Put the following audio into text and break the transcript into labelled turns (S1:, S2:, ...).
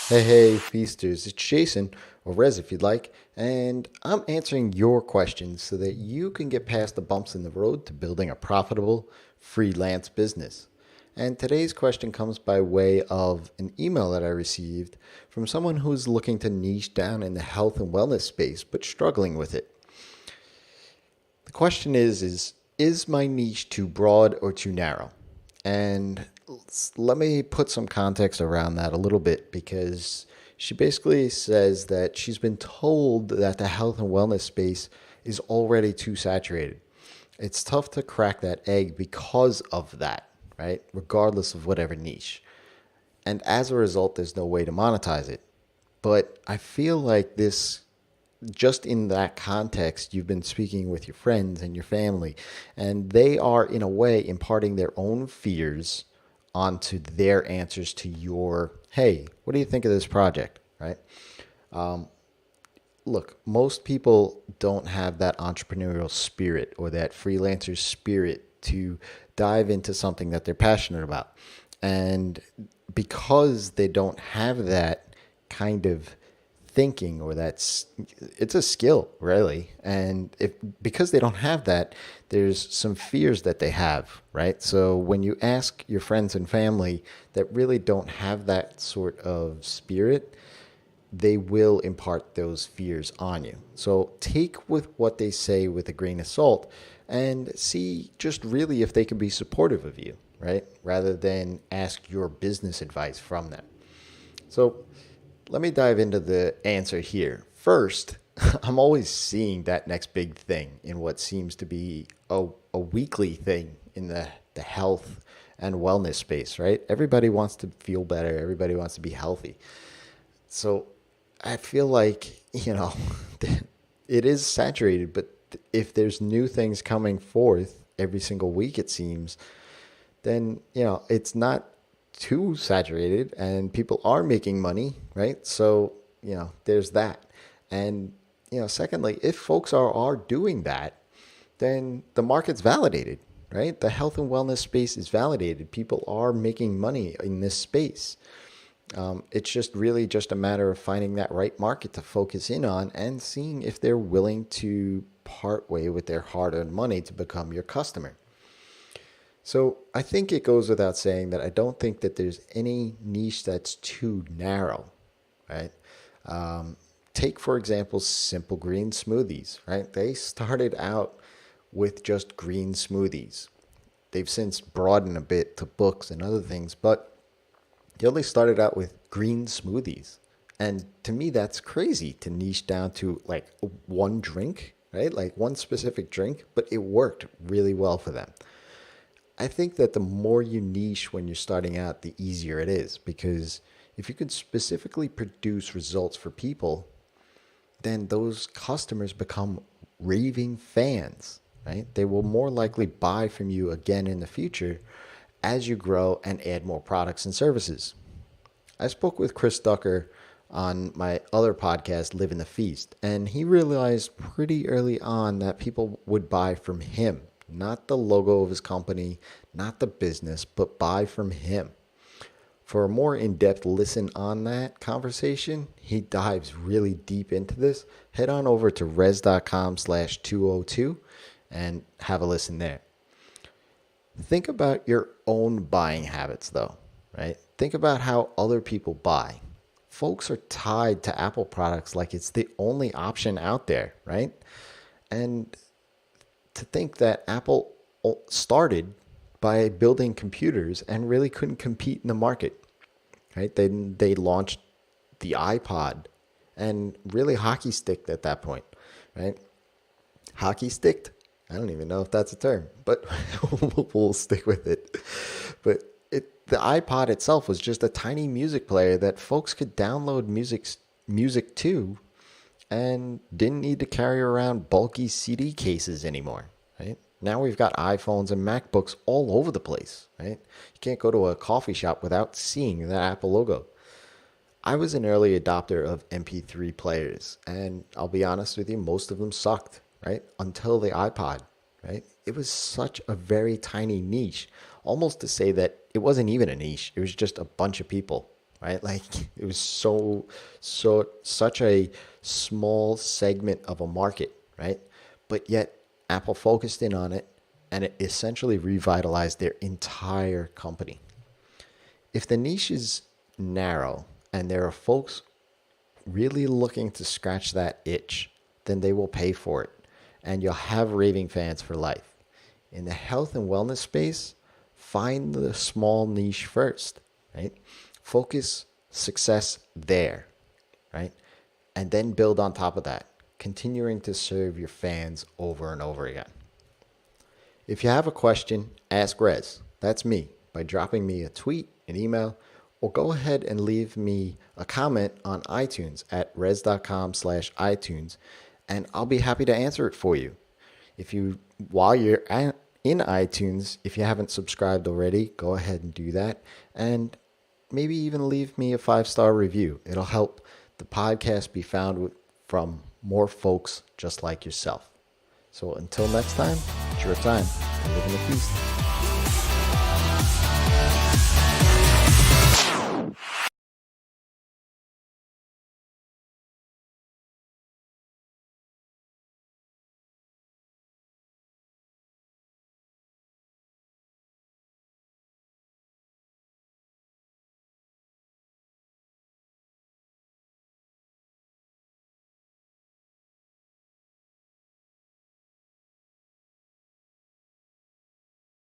S1: Hey, feasters, it's Jason, or Rezzz if you'd like, and I'm answering your questions so that you can get past the bumps in the road to building a profitable freelance business. And today's question comes by way of an email that I received from someone who's looking to niche down in the health and wellness space but struggling with it. The question is my niche too broad or too narrow? And let me put some context around that a little bit because she basically says that she's been told that the health and wellness space is already too saturated. It's tough to crack that egg because of that, right? Regardless of whatever niche. And as a result, there's no way to monetize it. But I feel like this just in that context, you've been speaking with your friends and your family, and they are, in a way, imparting their own fears onto their answers to your, hey, what do you think of this project, right? Look, most people don't have that entrepreneurial spirit or that freelancer spirit to dive into something that they're passionate about. And because they don't have that kind of thinking or that's it's a skill really, and if because they don't have that, there's some fears that they have, right? So when you ask your friends and family that really don't have that sort of spirit, they will impart those fears on you. So take with what they say with a grain of salt and see just really if they can be supportive of you, right? Rather than ask your business advice from them. So let me dive into the answer here. First, I'm always seeing that next big thing in what seems to be a weekly thing in the health and wellness space, right? Everybody wants to feel better. Everybody wants to be healthy. So I feel like, it is saturated, but if there's new things coming forth every single week, it seems, then, it's not too saturated and people are making money, right? So, there's that. And, secondly, if folks are doing that, then the market's validated, right? The health and wellness space is validated. People are making money in this space. It's just really just a matter of finding that right market to focus in on and seeing if they're willing to part way with their hard-earned money to become your customer. So I think it goes without saying that I don't think that there's any niche that's too narrow, right? Take, for example, Simple Green Smoothies, right? They started out with just green smoothies. They've since broadened a bit to books and other things, but they only started out with green smoothies. And to me, that's crazy to niche down to like one drink, right? Like one specific drink, but it worked really well for them. I think that the more you niche when you're starting out, the easier it is because if you can specifically produce results for people, then those customers become raving fans, right? They will more likely buy from you again in the future as you grow and add more products and services. I spoke with Chris Ducker on my other podcast, Live in the Feast, and he realized pretty early on that people would buy from him, not the logo of his company, not the business, but buy from him. For a more in-depth listen on that conversation, he dives really deep into this. Head on over to rezz.com/202 and have a listen there. Think about your own buying habits though, right? Think about how other people buy. Folks are tied to Apple products like it's the only option out there, right? And to think that Apple started by building computers and really couldn't compete in the market, right? They launched the iPod and really hockey sticked at that point, right? Hockey sticked? I don't even know if that's a term, but we'll stick with it. But the iPod itself was just a tiny music player that folks could download music to and didn't need to carry around bulky CD cases anymore, right? Now we've got iPhones and MacBooks all over the place, right? You can't go to a coffee shop without seeing the Apple logo. I was an early adopter of MP3 players, and I'll be honest with you, most of them sucked, right? Until the iPod, right? It was such a very tiny niche, almost to say that it wasn't even a niche. It was just a bunch of people, right? Like it was such a small segment of a market, right? But yet Apple focused in on it and it essentially revitalized their entire company. If the niche is narrow and there are folks really looking to scratch that itch, then they will pay for it. And you'll have raving fans for life. In the health and wellness space, find the small niche first, right? Focus success there, right? And then build on top of that, continuing to serve your fans over and over again. If you have a question, ask Rezzz. That's me, by dropping me a tweet, an email, or go ahead and leave me a comment on iTunes at rezzz.com/iTunes, and I'll be happy to answer it for you. While you're in iTunes, if you haven't subscribed already, go ahead and do that, and maybe even leave me a 5-star review. It'll help the podcast be found from more folks just like yourself. So until next time, it's your time to live in the feast.